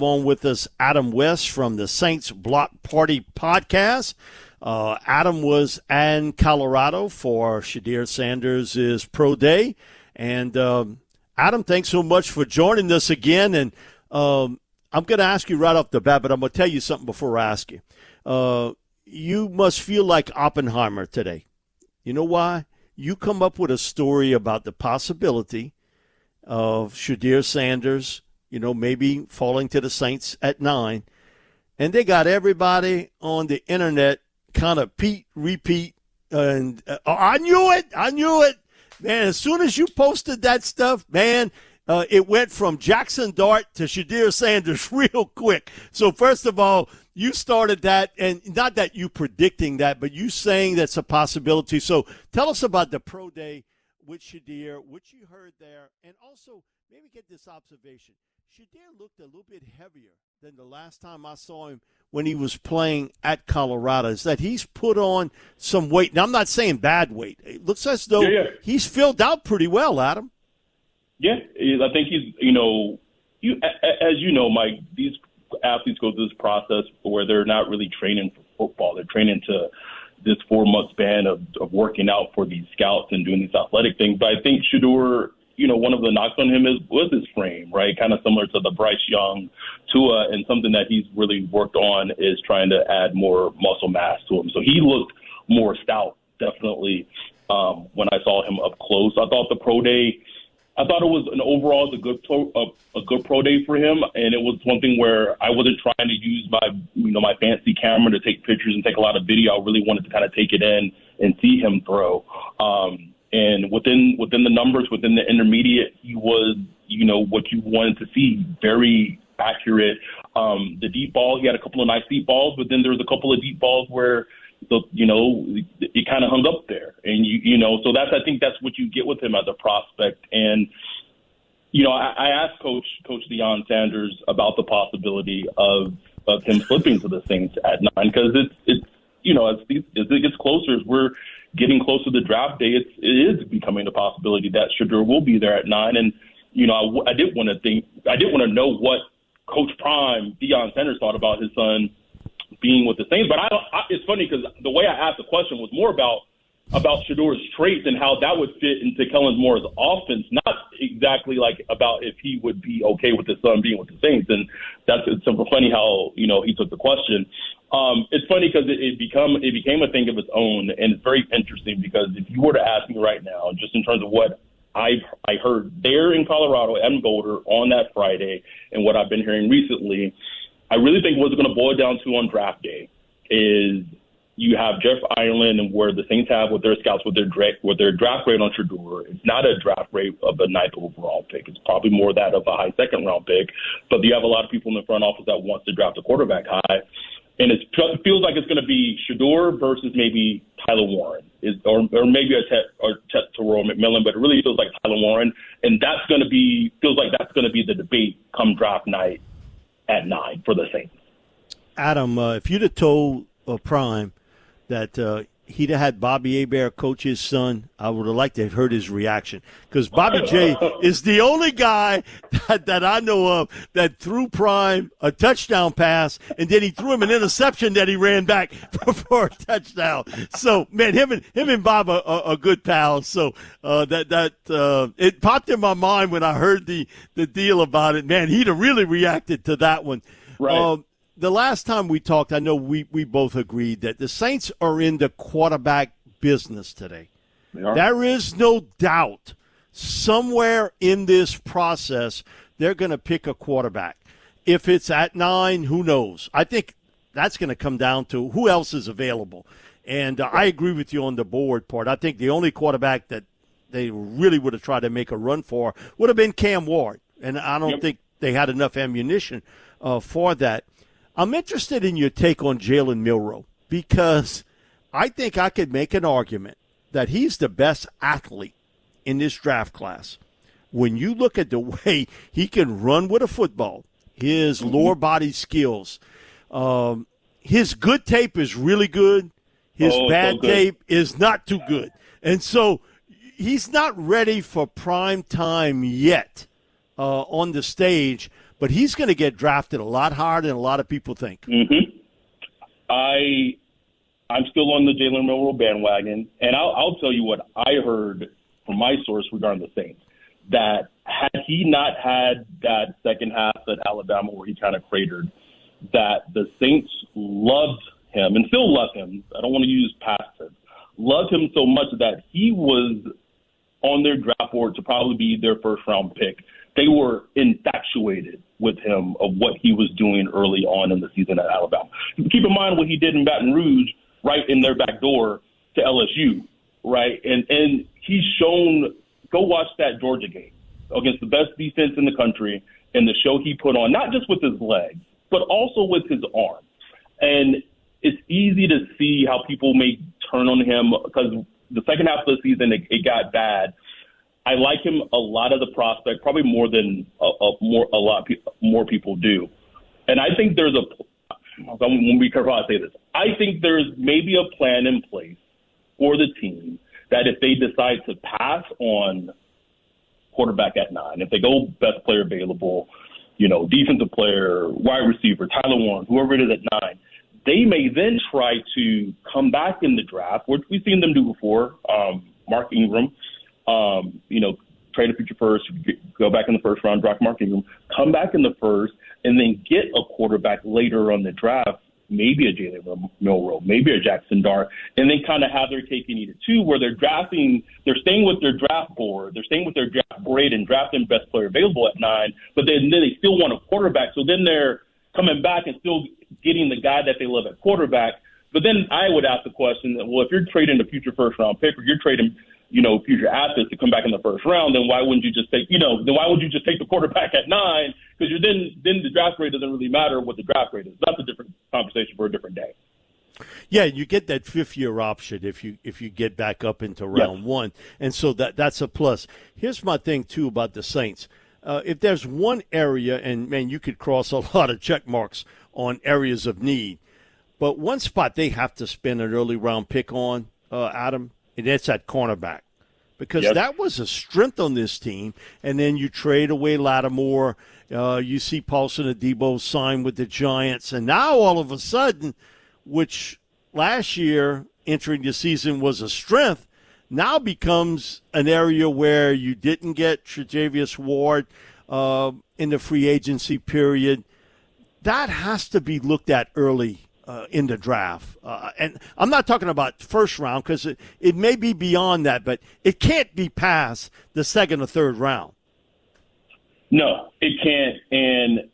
On with us, Adam West from the Saints Block Party podcast. Adam was in Colorado for Shedeur Sanders' pro day. And Adam, thanks so much for joining us again. And I'm going to ask you right off the bat, but I'm going to tell you something before I ask you. You must feel like Oppenheimer today. You know why? You come up with a story about the possibility of Shedeur Sanders, maybe falling to the Saints at 9. And they got everybody on the internet kind of repeat. And I knew it. Man, as soon as you posted that stuff, man, it went from Jackson Dart to Shedeur Sanders real quick. So first of all, you started that, and not that you predicting that, but you saying that's a possibility. So tell us about the pro day with Shedeur, what you heard there, and also maybe get this observation. Shedeur looked a little bit heavier than the last time I saw him when he was playing at Colorado. Is that he's put on some weight. Now, I'm not saying bad weight. It looks as though he's filled out pretty well, Adam. Yeah, I think he's, as you know, Mike, these athletes go through this process where they're not really training for football. They're training to this 4-month span of working out for these scouts and doing these athletic things. But I think Shedeur, one of the knocks on him was his frame, right? Kind of similar to the Bryce Young, Tua, and something that he's really worked on is trying to add more muscle mass to him. So he looked more stout, definitely, when I saw him up close. I thought the pro day, it was a good pro day for him, and it was one thing where I wasn't trying to use my fancy camera to take pictures and take a lot of video. I really wanted to kind of take it in and see him throw. And within the numbers, within the intermediate, he was, what you wanted to see, very accurate. The deep ball, he had a couple of nice deep balls, but then there was a couple of deep balls where it kind of hung up there. And, so I think that's what you get with him as a prospect. And, I asked Coach Shedeur Sanders about the possibility of him flipping to the Saints at 9, because it's as it gets closer, as we're getting closer to the draft day, it is becoming a possibility that Shedeur will be there at 9. And, I did want to know what Coach Prime, Deion Sanders, thought about his son being with the Saints. But it's funny because the way I asked the question was more about Shedeur's traits and how that would fit into Kellen Moore's offense, not exactly like about if he would be okay with his son being with the Saints. And it's super funny how, he took the question. It's funny because it became a thing of its own, and it's very interesting because if you were to ask me right now, just in terms of what I heard there in Colorado and Boulder on that Friday and what I've been hearing recently, I really think what's going to boil down to on draft day is you have Jeff Ireland and where the Saints have with their scouts, with their draft grade on Shedeur. It's not a draft grade of a 9th overall pick. It's probably more that of a high 2nd round pick. But you have a lot of people in the front office that wants to draft a quarterback high. And it feels like it's going to be Shedeur versus maybe Tyler Warren, or maybe Terrell McMillan, but it really feels like Tyler Warren. And feels like that's going to be the debate come draft night at 9 for the Saints. Adam, if you'd have told Prime that he'd have had Bobby Hebert coach his son, I would have liked to have heard his reaction. Because Bobby J is the only guy that I know of that threw Prime a touchdown pass, and then he threw him an interception that he ran back for a touchdown. So, man, him and Bob are good pals. So it popped in my mind when I heard the deal about it. Man, he'd have really reacted to that one. Right. The last time we talked, I know we both agreed that the Saints are in the quarterback business today. There is no doubt somewhere in this process they're going to pick a quarterback. If it's at 9, who knows? I think that's going to come down to who else is available. And I agree with you on the board part. I think the only quarterback that they really would have tried to make a run for would have been Cam Ward. And I don't think they had enough ammunition for that. I'm interested in your take on Jalen Milroe because I think I could make an argument that he's the best athlete in this draft class. When you look at the way he can run with a football, his lower body skills, his good tape is really good. His bad tape is not too good. And so he's not ready for prime time yet on the stage. but he's going to get drafted a lot higher than a lot of people think. Mm-hmm. I'm still on the Jalen Milroe bandwagon, and I'll tell you what I heard from my source regarding the Saints, that had he not had that second half at Alabama where he kind of cratered, that the Saints loved him and still love him. I don't want to use past tense. Loved him so much that he was on their draft board to probably be their first-round pick. They were infatuated with him of what he was doing early on in the season at Alabama. Keep in mind what he did in Baton Rouge, right in their back door to LSU, right? And he's shown, go watch that Georgia game against the best defense in the country and the show he put on, not just with his legs, but also with his arm. And it's easy to see how people may turn on him because the second half of the season, it got bad. I like him a lot of the prospect, probably more than a lot more people do. And I think there's I'm going to be careful how I say this. I think there's maybe a plan in place for the team that if they decide to pass on quarterback at 9, if they go best player available, defensive player, wide receiver, Tyler Warren, whoever it is at 9, they may then try to come back in the draft, which we've seen them do before. Mark Ingram, trade a future first, go back in the first round, draft Mark Ingram, come back in the first, and then get a quarterback later on the draft, maybe a Jalen Milroe, maybe a Jackson Dart, and then kind of have their cake and eat it too, where they're staying with their draft board, they're staying with their draft grade and drafting best player available at 9, but then they still want a quarterback, so then they're coming back and still getting the guy that they love at quarterback. But then I would ask the question that, well, if you're trading a future first-round pick or you're trading future assets to come back in the first round, then why wouldn't you just take, then why would you just take the quarterback at 9? Because then the draft grade doesn't really matter what the draft grade is. That's a different conversation for a different day. Yeah, you get that 5th-year option if you get back up into round 1, and so that's a plus. Here's my thing too about the Saints. If there's one area, and man, you could cross a lot of check marks on areas of need, but one spot they have to spend an early round pick on, Adam, and that's at cornerback. Because that was a strength on this team. And then you trade away Lattimore. You see Paulson Adebo sign with the Giants. And now all of a sudden, which last year entering the season was a strength, now becomes an area where you didn't get Tre'Davious Ward in the free agency period. That has to be looked at early in the draft. And I'm not talking about first round because it may be beyond that, but it can't be past the second or third round. No, it can't. And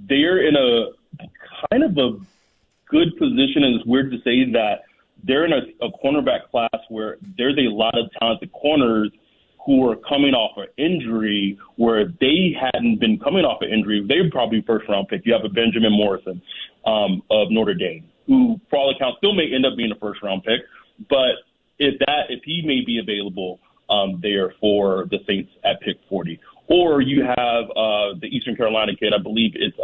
they're in a kind of a good position, and it's weird to say that they're in a cornerback class where there's a lot of talented corners who are coming off an injury where they hadn't been coming off an injury. They would probably first-round pick. You have a Benjamin Morrison of Notre Dame, who, for all accounts, still may end up being a first-round pick. But if he may be available there for the Saints at pick 40. Or you have the Eastern Carolina kid, I believe it's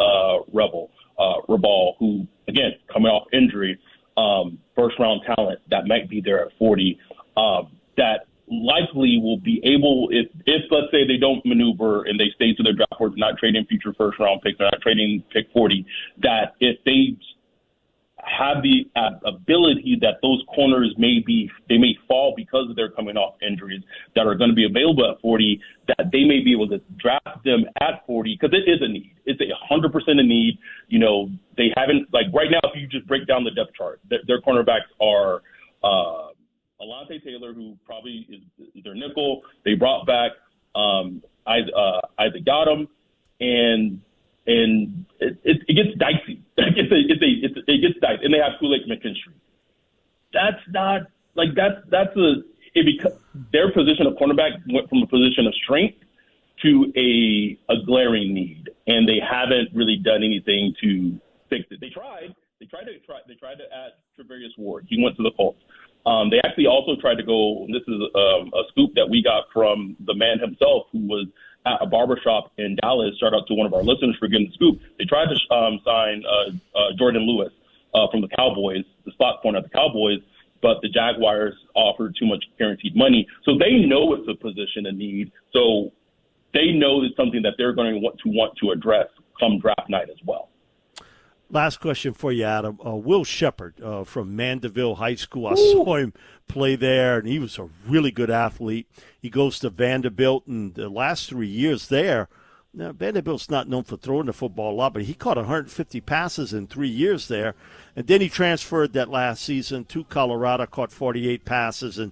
Rabal, who, again, coming off injury, first-round talent that might be there at 40, that likely will be able, if let's say they don't maneuver and they stay to their draft board, not trading future first-round picks, not trading pick 40, that if they have the ability that those corners may fall because they're coming off injuries that are going to be available at 40, that they may be able to draft them at 40 because it is a need. It's 100% a need. They haven't, like right now, if you just break down the depth chart, their cornerbacks are Alontae Taylor, who probably is their nickel. They brought back Isaac Godham, and it gets dicey. It gets dicey, and they have Kool-Aid McKinstry. Their position of cornerback went from a position of strength to a glaring need, and they haven't really done anything to fix it. They tried to add Tre'Davious Ward. He went to the Colts. They actually also tried to go, and this is a scoop that we got from the man himself, who was at a barbershop in Dallas. Shout out to one of our listeners for getting the scoop. They tried to sign Jordan Lewis from the Cowboys, the slot corner at the Cowboys, but the Jaguars offered too much guaranteed money. So they know it's a position of need. So they know it's something that they're going to want to address come draft night as well. Last question for you, Adam. Will Shepard from Mandeville High School. I saw him play there, and he was a really good athlete. He goes to Vanderbilt, and the last 3 years there, now, Vanderbilt's not known for throwing the football a lot, but he caught 150 passes in 3 years there. And then he transferred that last season to Colorado, caught 48 passes. And,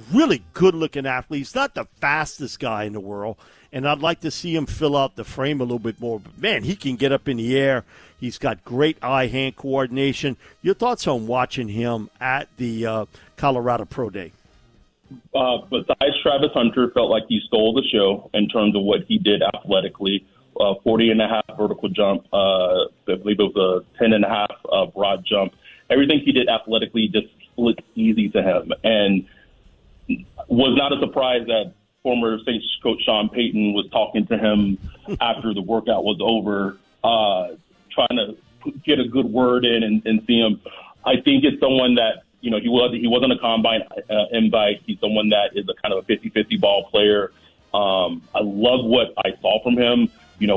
really good-looking athlete. He's not the fastest guy in the world, and I'd like to see him fill out the frame a little bit more. But, man, he can get up in the air. He's got great eye-hand coordination. Your thoughts on watching him at the Colorado Pro Day? Besides Travis Hunter, felt like he stole the show in terms of what he did athletically. 40.5 vertical jump. I believe it was a 10.5 broad jump. Everything he did athletically just looked easy to him. And was not a surprise that former Saints coach Sean Payton was talking to him after the workout was over, trying to get a good word in and see him. I think it's someone that, he wasn't a combine invite. He's someone that is a kind of a 50-50 ball player. I love what I saw from him.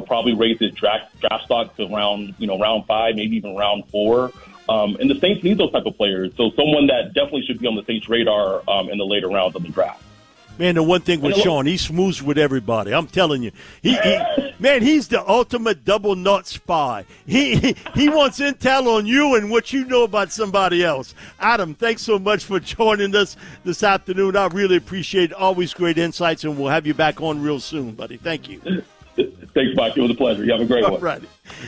Probably raised his draft stock to round 5, maybe even round 4. And the Saints need those type of players. So someone that definitely should be on the Saints' radar in the later rounds of the draft. Man, the one thing with Sean, he smooths with everybody. I'm telling you. He's the ultimate double nut spy. He wants intel on you and what you know about somebody else. Adam, thanks so much for joining us this afternoon. I really appreciate it. Always great insights, and we'll have you back on real soon, buddy. Thank you. Thanks, Mike. It was a pleasure. You have a great one. All right.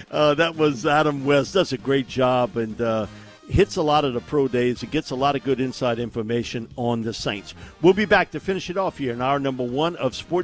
That was Adam West. Does a great job and hits a lot of the pro days. It gets a lot of good inside information on the Saints. We'll be back to finish it off here in hour number 1 of Sports